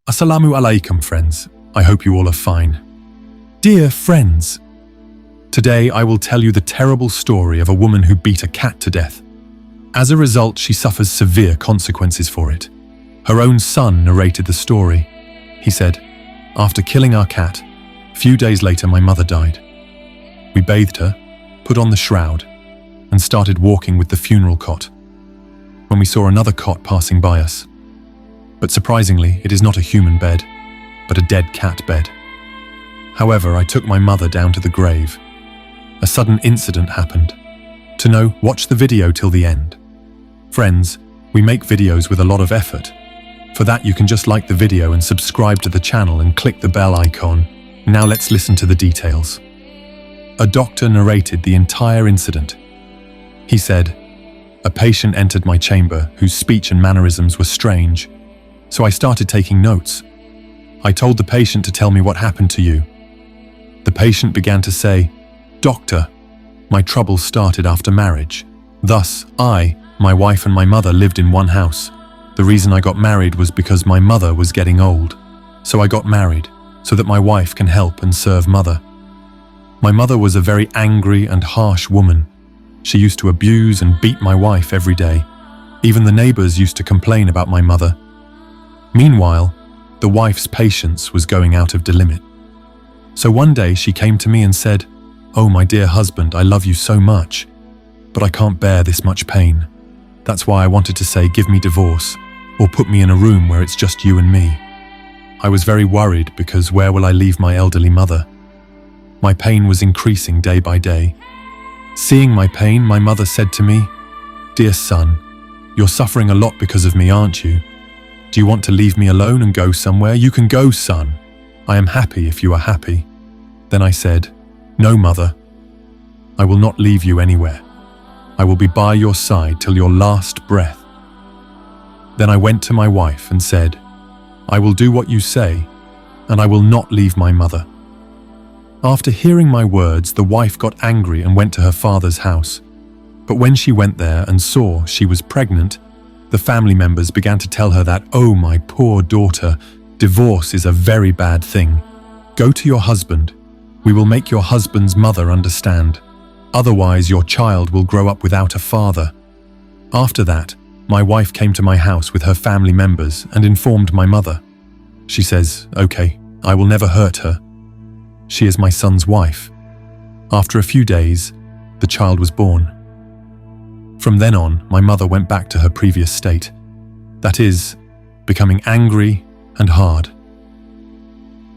Assalamu alaikum, friends. I hope you all are fine. Dear friends, today I will tell you the terrible story of a woman who beat a cat to death. As a result, she suffers severe consequences for it. Her own son narrated the story. He said, "After killing our cat, a few days later my mother died. We bathed her, put on the shroud, and started walking with the funeral cot, when we saw another cot passing by us. But surprisingly, it is not a human bed, but a dead cat bed. However, I took my mother down to the grave. A sudden incident happened. To know, watch the video till the end. Friends, we make videos with a lot of effort. For that, you can just like the video and subscribe to the channel and click the bell icon. Now let's listen to the details. A doctor narrated the entire incident. He said, "A patient entered my chamber whose speech and mannerisms were strange. So I started taking notes. I told the patient to tell me what happened to you. The patient began to say, 'Doctor, my troubles started after marriage. Thus, my wife and my mother lived in one house. The reason I got married was because my mother was getting old. So I got married, so that my wife can help and serve mother. My mother was a very angry and harsh woman. She used to abuse and beat my wife every day. Even the neighbors used to complain about my mother. Meanwhile, the wife's patience was going out of the limit. So one day she came to me and said, 'Oh, my dear husband, I love you so much, but I can't bear this much pain. That's why I wanted to say, give me divorce, or put me in a room where it's just you and me.' I was very worried because where will I leave my elderly mother? My pain was increasing day by day. Seeing my pain, my mother said to me, 'Dear son, you're suffering a lot because of me, aren't you? Do you want to leave me alone and go somewhere? You can go, son. I am happy if you are happy.' Then I said, 'No, mother. I will not leave you anywhere. I will be by your side till your last breath.' Then I went to my wife and said, 'I will do what you say, and I will not leave my mother.' After hearing my words, the wife got angry and went to her father's house. But when she went there and saw she was pregnant, the family members began to tell her that, 'Oh, my poor daughter, divorce is a very bad thing. Go to your husband. We will make your husband's mother understand. Otherwise, your child will grow up without a father.' After that, my wife came to my house with her family members and informed my mother. She says, 'Okay, I will never hurt her. She is my son's wife.' After a few days, the child was born. From then on, my mother went back to her previous state. That is, becoming angry and hard.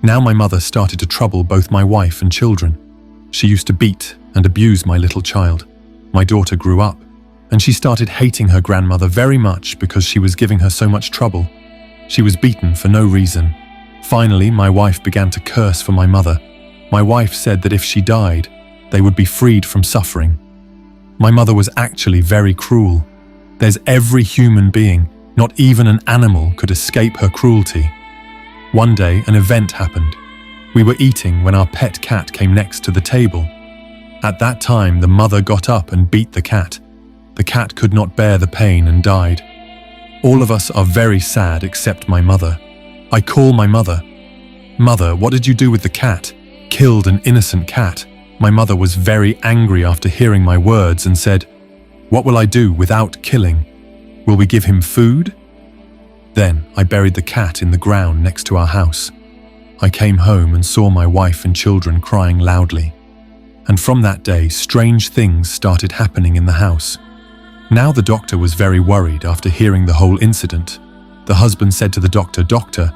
Now my mother started to trouble both my wife and children. She used to beat and abuse my little child. My daughter grew up, and she started hating her grandmother very much because she was giving her so much trouble. She was beaten for no reason. Finally, my wife began to curse for my mother. My wife said that if she died, they would be freed from suffering. My mother was actually very cruel. There's every human being, not even an animal, could escape her cruelty. One day, an event happened. We were eating when our pet cat came next to the table. At that time, the mother got up and beat the cat. The cat could not bear the pain and died. All of us are very sad except my mother. I call my mother. 'Mother, what did you do with the cat? Killed an innocent cat.' My mother was very angry after hearing my words and said, 'What will I do without killing? Will we give him food?' Then I buried the cat in the ground next to our house. I came home and saw my wife and children crying loudly. And from that day, strange things started happening in the house. Now the doctor was very worried after hearing the whole incident. The husband said to the doctor, 'Doctor,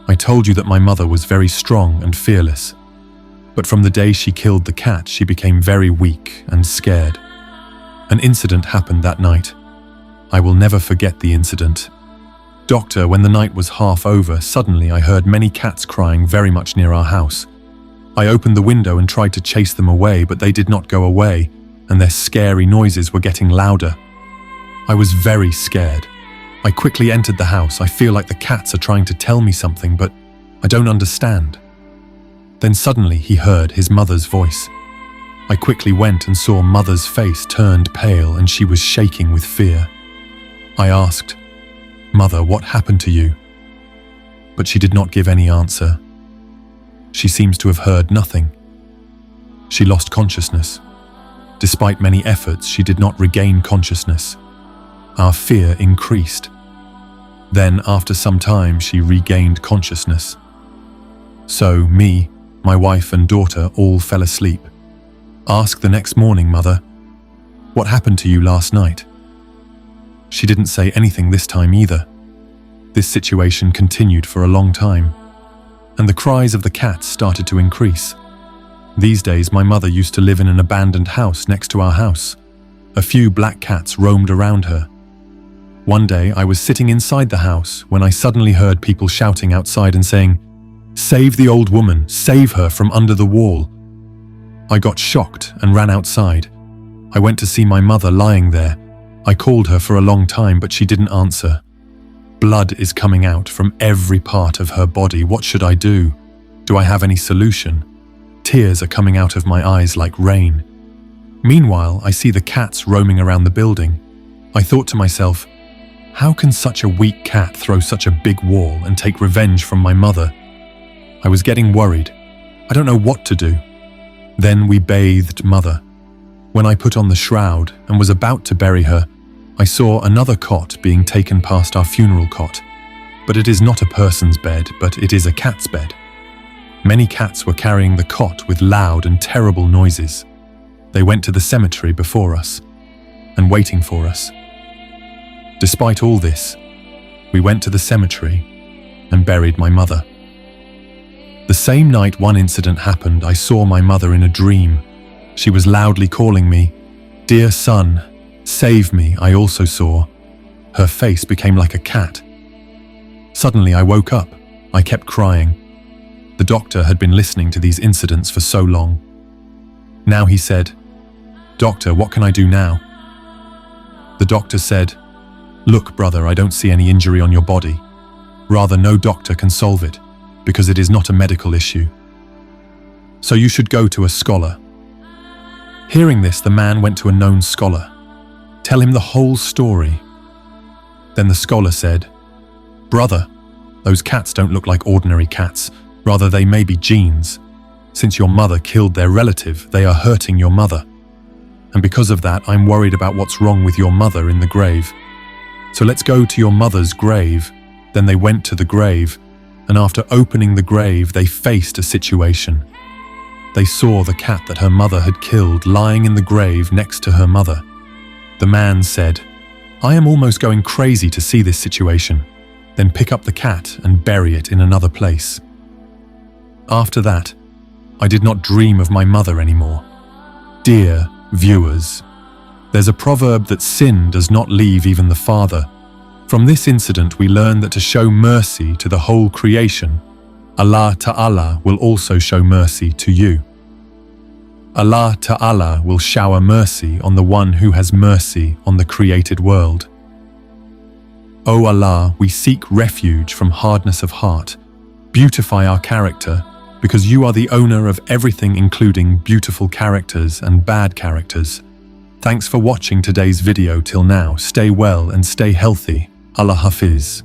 I told you that my mother was very strong and fearless. But from the day she killed the cat, she became very weak and scared. An incident happened that night. I will never forget the incident. Doctor, when the night was half over, suddenly I heard many cats crying very much near our house. I opened the window and tried to chase them away, but they did not go away, and their scary noises were getting louder. I was very scared. I quickly entered the house. I feel like the cats are trying to tell me something, but I don't understand. Then suddenly he heard his mother's voice. I quickly went and saw mother's face turned pale and she was shaking with fear. I asked, "Mother, what happened to you?" but she did not give any answer. She seems to have heard nothing. She lost consciousness. Despite many efforts, she did not regain consciousness. Our fear increased. Then, after some time, she regained consciousness. So, me, my wife and daughter all fell asleep. Ask the next morning, Mother, what happened to you last night? She didn't say anything this time either. This situation continued for a long time, and the cries of the cats started to increase. These days, my mother used to live in an abandoned house next to our house. A few black cats roamed around her. One day, I was sitting inside the house when I suddenly heard people shouting outside and saying, "Save the old woman, save her from under the wall." I got shocked and ran outside. I went to see my mother lying there. I called her for a long time, but she didn't answer. Blood is coming out from every part of her body. What should I do? Do I have any solution? Tears are coming out of my eyes like rain. Meanwhile, I see the cats roaming around the building. I thought to myself, how can such a weak cat throw such a big wall and take revenge from my mother? I was getting worried. I don't know what to do. Then we bathed Mother. When I put on the shroud and was about to bury her, I saw another cot being taken past our funeral cot. But it is not a person's bed, but it is a cat's bed. Many cats were carrying the cot with loud and terrible noises. They went to the cemetery before us and waiting for us. Despite all this, we went to the cemetery and buried my mother. The same night one incident happened, I saw my mother in a dream. She was loudly calling me, "Dear son, save me." I also saw her face became like a cat. Suddenly I woke up. I kept crying. The doctor had been listening to these incidents for so long. Now he said, "Doctor, what can I do now?" The doctor said, "Look, brother, I don't see any injury on your body. Rather, no doctor can solve it, because it is not a medical issue. So you should go to a scholar." Hearing this, the man went to a known scholar. Tell him the whole story. Then the scholar said, "Brother, those cats don't look like ordinary cats. Rather, they may be genes. Since your mother killed their relative, they are hurting your mother. And because of that, I'm worried about what's wrong with your mother in the grave. So let's go to your mother's grave." Then they went to the grave, and after opening the grave, they faced a situation. They saw the cat that her mother had killed lying in the grave next to her mother. The man said, "I am almost going crazy to see this situation." Then pick up the cat and bury it in another place. After that, I did not dream of my mother anymore. Dear viewers, there's a proverb that sin does not leave even the father. From this incident, we learn that to show mercy to the whole creation, Allah Ta'ala will also show mercy to you. Allah Ta'ala will shower mercy on the one who has mercy on the created world. O Allah, we seek refuge from hardness of heart. Beautify our character, because you are the owner of everything, including beautiful characters and bad characters. Thanks for watching today's video till now. Stay well and stay healthy. Allah Hafiz.